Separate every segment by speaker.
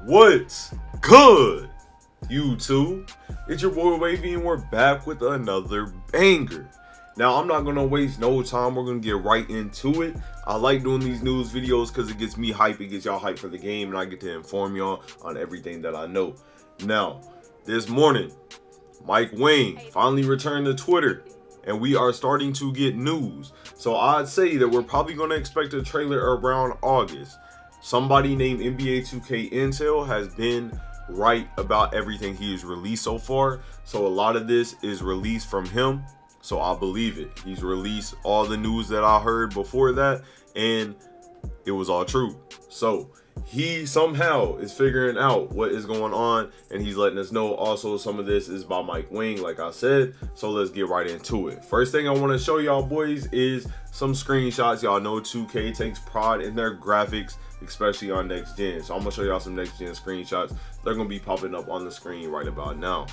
Speaker 1: What's good, YouTube? It's your boy Wavey, and we're back with another banger. Now, I'm not gonna waste no time. We're gonna get right into it. I like doing these news videos because it gets me hype, it gets y'all hype for the game, and I get to inform y'all on everything that I know. Now, this morning, Mike Wayne finally returned to Twitter, and we are starting to get news. So I'd say that we're probably gonna expect a trailer around August. Somebody named NBA 2K Intel has been right about everything he has released so far. So a lot of this is released from him. So I believe it. He's released all the news that I heard before that, and it was all true. So he somehow is figuring out what is going on, and he's letting us know. Also, some of this is by Mike Wayne, like I said. So let's get right into it. First thing I want to show y'all boys is some screenshots. Y'all know 2K takes pride in their graphics, especially on next gen. So I'm gonna show y'all some next gen screenshots. They're gonna be popping up on the screen right about now.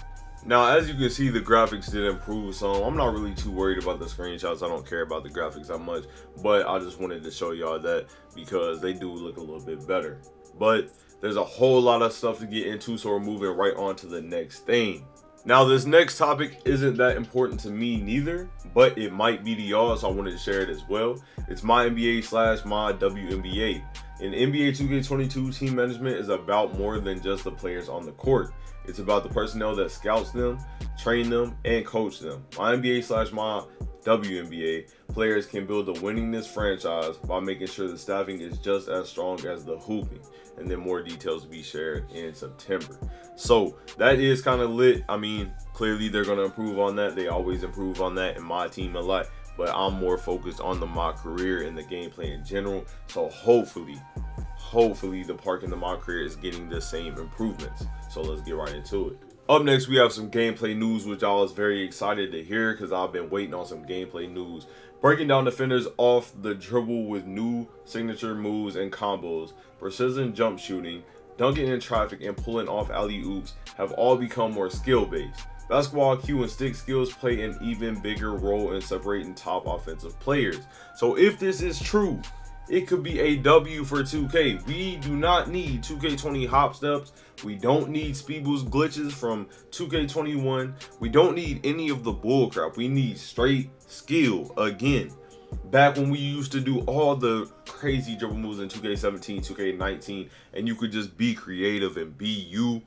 Speaker 1: Now, as you can see, the graphics did improve, so I'm not really too worried about the screenshots. I don't care about the graphics that much, but I just wanted to show y'all that because they do look a little bit better. But there's a whole lot of stuff to get into, so we're moving right on to the next thing. Now, this next topic isn't that important to me neither, but it might be to y'all, so I wanted to share it as well. It's my NBA / my WNBA. In NBA 2K22, team management is about more than just the players on the court. It's about the personnel that scouts them, train them, and coach them. My NBA / my WNBA players can build a winningest franchise by making sure the staffing is just as strong as the hooping. And then more details to be shared in September. So that is kind of lit. I mean, clearly they're going to improve on that. They always improve on that in my team a lot. But I'm more focused on the MYCAREER and the gameplay in general. So hopefully the park in the MYCAREER is getting the same improvements. So let's get right into it. Up next, we have some gameplay news, which I was very excited to hear because I've been waiting on some gameplay news. Breaking down defenders off the dribble with new signature moves and combos, precision jump shooting, dunking in traffic, and pulling off alley-oops have all become more skill-based. Basketball IQ and stick skills play an even bigger role in separating top offensive players. So if this is true, it could be a W for 2K. We do not need 2K20 hop steps. We don't need speed boost glitches from 2K21. We don't need any of the bullcrap. We need straight skill again. Back when we used to do all the crazy dribble moves in 2K17, 2K19, and you could just be creative and be you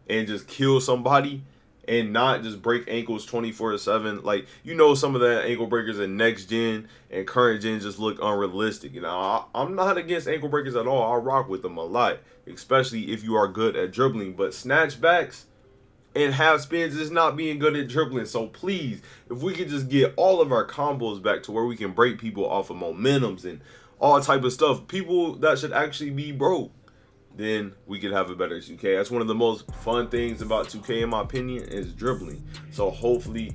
Speaker 1: and just kill somebody and not just break ankles 24/7. Like, you know, some of the ankle breakers in next gen and current gen just look unrealistic. You know, I'm not against ankle breakers at all. I rock with them a lot, especially if you are good at dribbling. But snatchbacks and half spins is not being good at dribbling. So please, if we could just get all of our combos back to where we can break people off of momentums and all type of stuff, people that should actually be broke, then we could have a better 2K. That's one of the most fun things about 2K, in my opinion, is dribbling. So hopefully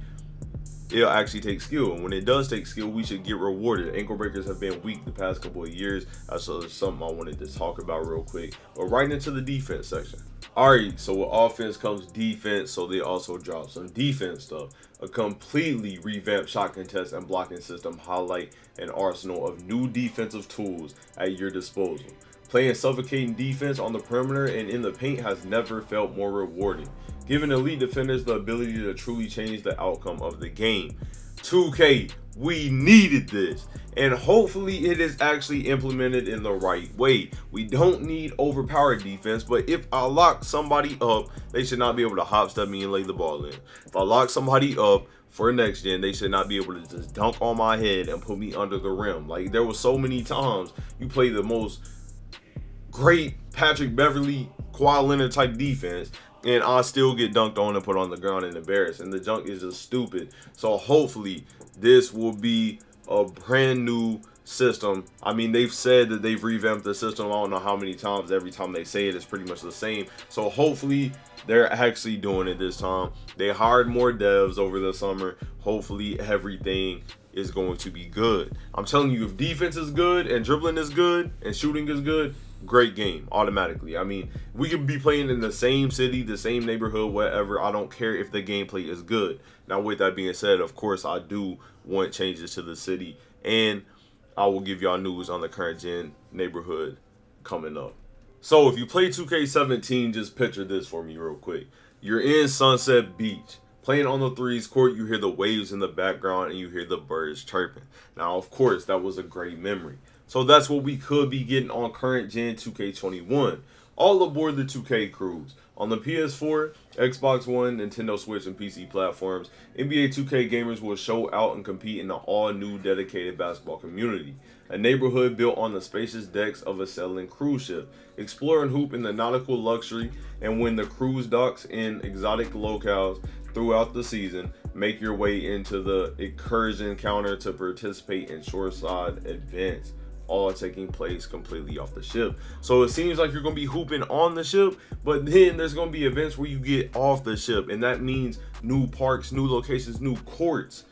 Speaker 1: it'll actually take skill, and when it does take skill, we should get rewarded. Ankle breakers have been weak the past couple of years. That's something I wanted to talk about real quick. But right into the defense section. Alright, so with offense comes defense, so they also drop some defense stuff. A completely revamped shot contest and blocking system highlight an arsenal of new defensive tools at your disposal. Playing suffocating defense on the perimeter and in the paint has never felt more rewarding, giving elite defenders the ability to truly change the outcome of the game. 2K, we needed this, and hopefully it is actually implemented in the right way. We don't need overpowered defense, but if I lock somebody up, they should not be able to hop step me and lay the ball in. If I lock somebody up for next gen, they should not be able to just dunk on my head and put me under the rim. Like, there was so many times you play the most great Patrick Beverly, Kawhi Leonard type defense, and I still get dunked on and put on the ground and embarrassed, and the junk is just stupid. So hopefully this will be a brand new system. I mean, they've said that they've revamped the system. I don't know how many times. Every time they say it, it's pretty much the same. So hopefully they're actually doing it this time. They hired more devs over the summer. Hopefully everything is going to be good. I'm telling you, if defense is good and dribbling is good and shooting is good, great game automatically. I mean, we could be playing in the same city, the same neighborhood, whatever. I don't care if the gameplay is good. Now, with that being said, of course, I do want changes to the city, and I will give y'all news on the current gen neighborhood coming up. So if you play 2K17, just picture this for me real quick. You're in Sunset Beach, playing on the threes court, you hear the waves in the background and you hear the birds chirping. Now, of course, that was a great memory. So that's what we could be getting on current gen 2K21. All aboard the 2K cruise. On the PS4, Xbox One, Nintendo Switch, and PC platforms, NBA 2K gamers will show out and compete in the all-new dedicated basketball community. A neighborhood built on the spacious decks of a sailing cruise ship. Explore and hoop in the nautical luxury, and when the cruise docks in exotic locales throughout the season, make your way into the excursion counter to participate in shoreside events, all taking place completely off the ship. So it seems like you're going to be hooping on the ship, but then there's going to be events where you get off the ship, and that means new parks, new locations, new courts.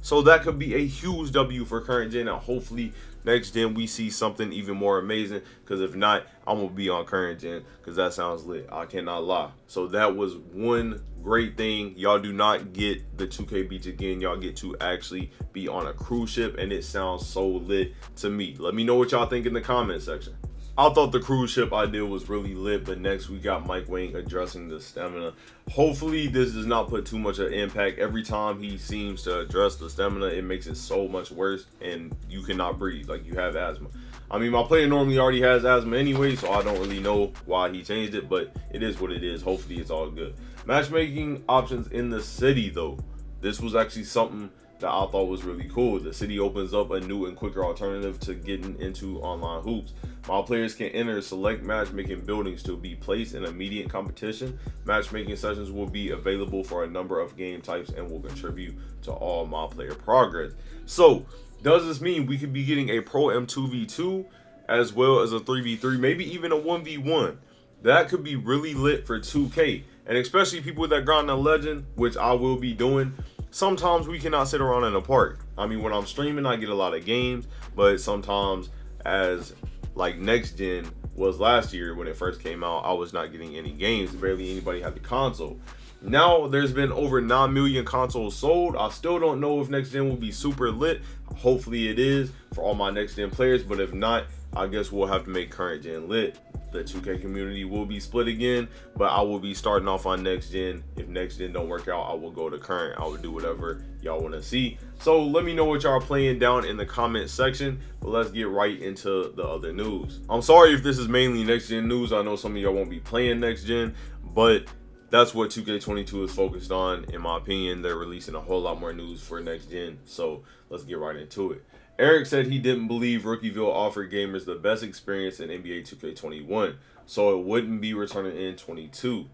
Speaker 1: So that could be a huge W for current gen, and hopefully next gen we see something even more amazing, because if not, I'm gonna be on current gen because that sounds lit. I cannot lie. So that was one great thing. Y'all do not get the 2K Beach again. Y'all get to actually be on a cruise ship, and it sounds so lit to me. Let me know what y'all think in the comment section. I thought the cruise ship idea was really lit, but next we got Mike Wang addressing the stamina. Hopefully this does not put too much of impact. Every time he seems to address the stamina, it makes it so much worse, and you cannot breathe like you have asthma. I mean, my player normally already has asthma anyway, so I don't really know why he changed it, but it is what it is. Hopefully it's all good. Matchmaking options in the city though. This was actually something that I thought was really cool. The city opens up a new and quicker alternative to getting into online hoops. While players can enter select matchmaking buildings to be placed in immediate competition, matchmaking sessions will be available for a number of game types and will contribute to all my player progress. So, does this mean we could be getting a Pro M2v2 as well as a 3v3, maybe even a 1v1? That could be really lit for 2K, and especially people that grind a legend, which I will be doing. Sometimes we cannot sit around in a park. I mean, when I'm streaming, I get a lot of games, but sometimes, as like next gen was last year when it first came out, I was not getting any games. Barely anybody had the console. Now there's been over 9 million consoles sold. I still don't know if next gen will be super lit. Hopefully it is for all my next gen players, but if not, I guess we'll have to make current gen lit. The 2K community will be split again, but I will be starting off on next gen. If next gen don't work out, I will go to current. I will do whatever y'all want to see. So let me know what y'all are playing down in the comment section, but let's get right into the other news. I'm sorry if this is mainly next gen news. I know some of y'all won't be playing next gen, but that's what 2K22 is focused on. In my opinion, they're releasing a whole lot more news for next gen, so let's get right into it. Eric said he didn't believe Rookieville offered gamers the best experience in NBA 2K21, so it wouldn't be returning in 22.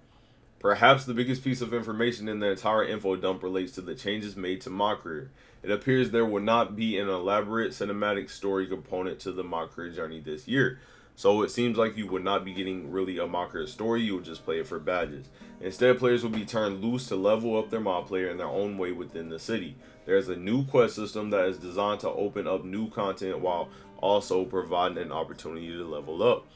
Speaker 1: Perhaps the biggest piece of information in the entire info dump relates to the changes made to MYCAREER. It appears there will not be an elaborate cinematic story component to the MYCAREER journey this year. So it seems like you would not be getting really a MYCAREER story, you would just play it for badges. Instead, players will be turned loose to level up their mod player in their own way within the city. There's a new quest system that is designed to open up new content while also providing an opportunity to level up.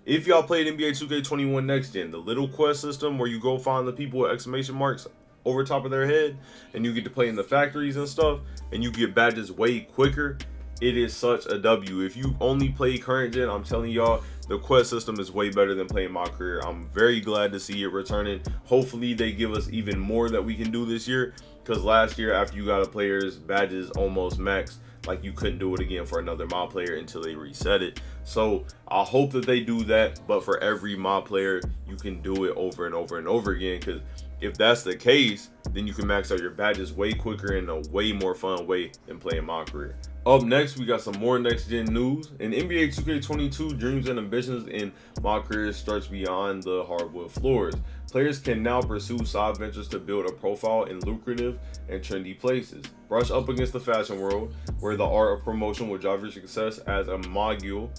Speaker 1: If y'all played NBA 2K21 Next Gen, the little quest system where you go find the people with exclamation marks over top of their head and you get to play in the factories and stuff and you get badges way quicker, it is such a W. If you only play current gen, I'm telling y'all, the quest system is way better than playing MYCAREER. I'm very glad to see it returning. Hopefully they give us even more that we can do this year, because last year after you got a player's badges almost maxed, like you couldn't do it again for another mod player until they reset it. So I hope that they do that, but for every mod player you can do it over and over and over again, because if that's the case, then you can max out your badges way quicker in a way more fun way than playing MYCAREER. Up next, we got some more next gen news. In NBA 2K22, dreams and ambitions in MYCAREER stretch beyond the hardwood floors. Players can now pursue side ventures to build a profile in lucrative and trendy places. Brush up against the fashion world, where the art of promotion will drive your success as a mogul.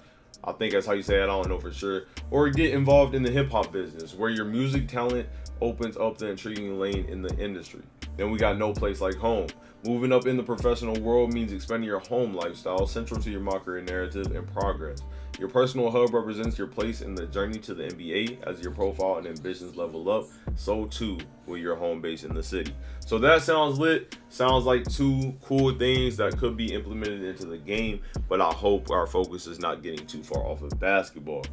Speaker 1: I think that's how you say it, I don't know for sure. Or get involved in the hip hop business, where your music talent opens up the intriguing lane in the industry. Then we got No Place Like Home. Moving up in the professional world means expanding your home lifestyle, central to your MyCAREER narrative and progress. Your personal hub represents your place in the journey to the NBA. As your profile and ambitions level up, so too will your home base in the city. So that sounds lit. Sounds like two cool things that could be implemented into the game, but I hope our focus is not getting too far off of basketball.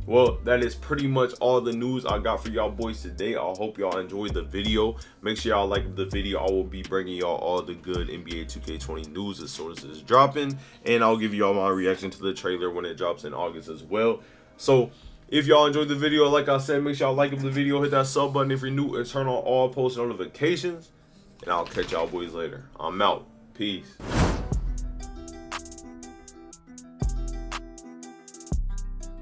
Speaker 1: Well, that is pretty much all the news I got for y'all boys today. I hope y'all enjoyed the video. Make sure y'all like the video. I will be bringing y'all all the good NBA 2K20 news as soon as it's dropping, and I'll give y'all my reaction to the trailer when it drops in August as well. So if y'all enjoyed the video, like I said, make sure y'all like the video, hit that sub button if you're new, and turn on all post notifications, and I'll catch y'all boys later. I'm out. Peace.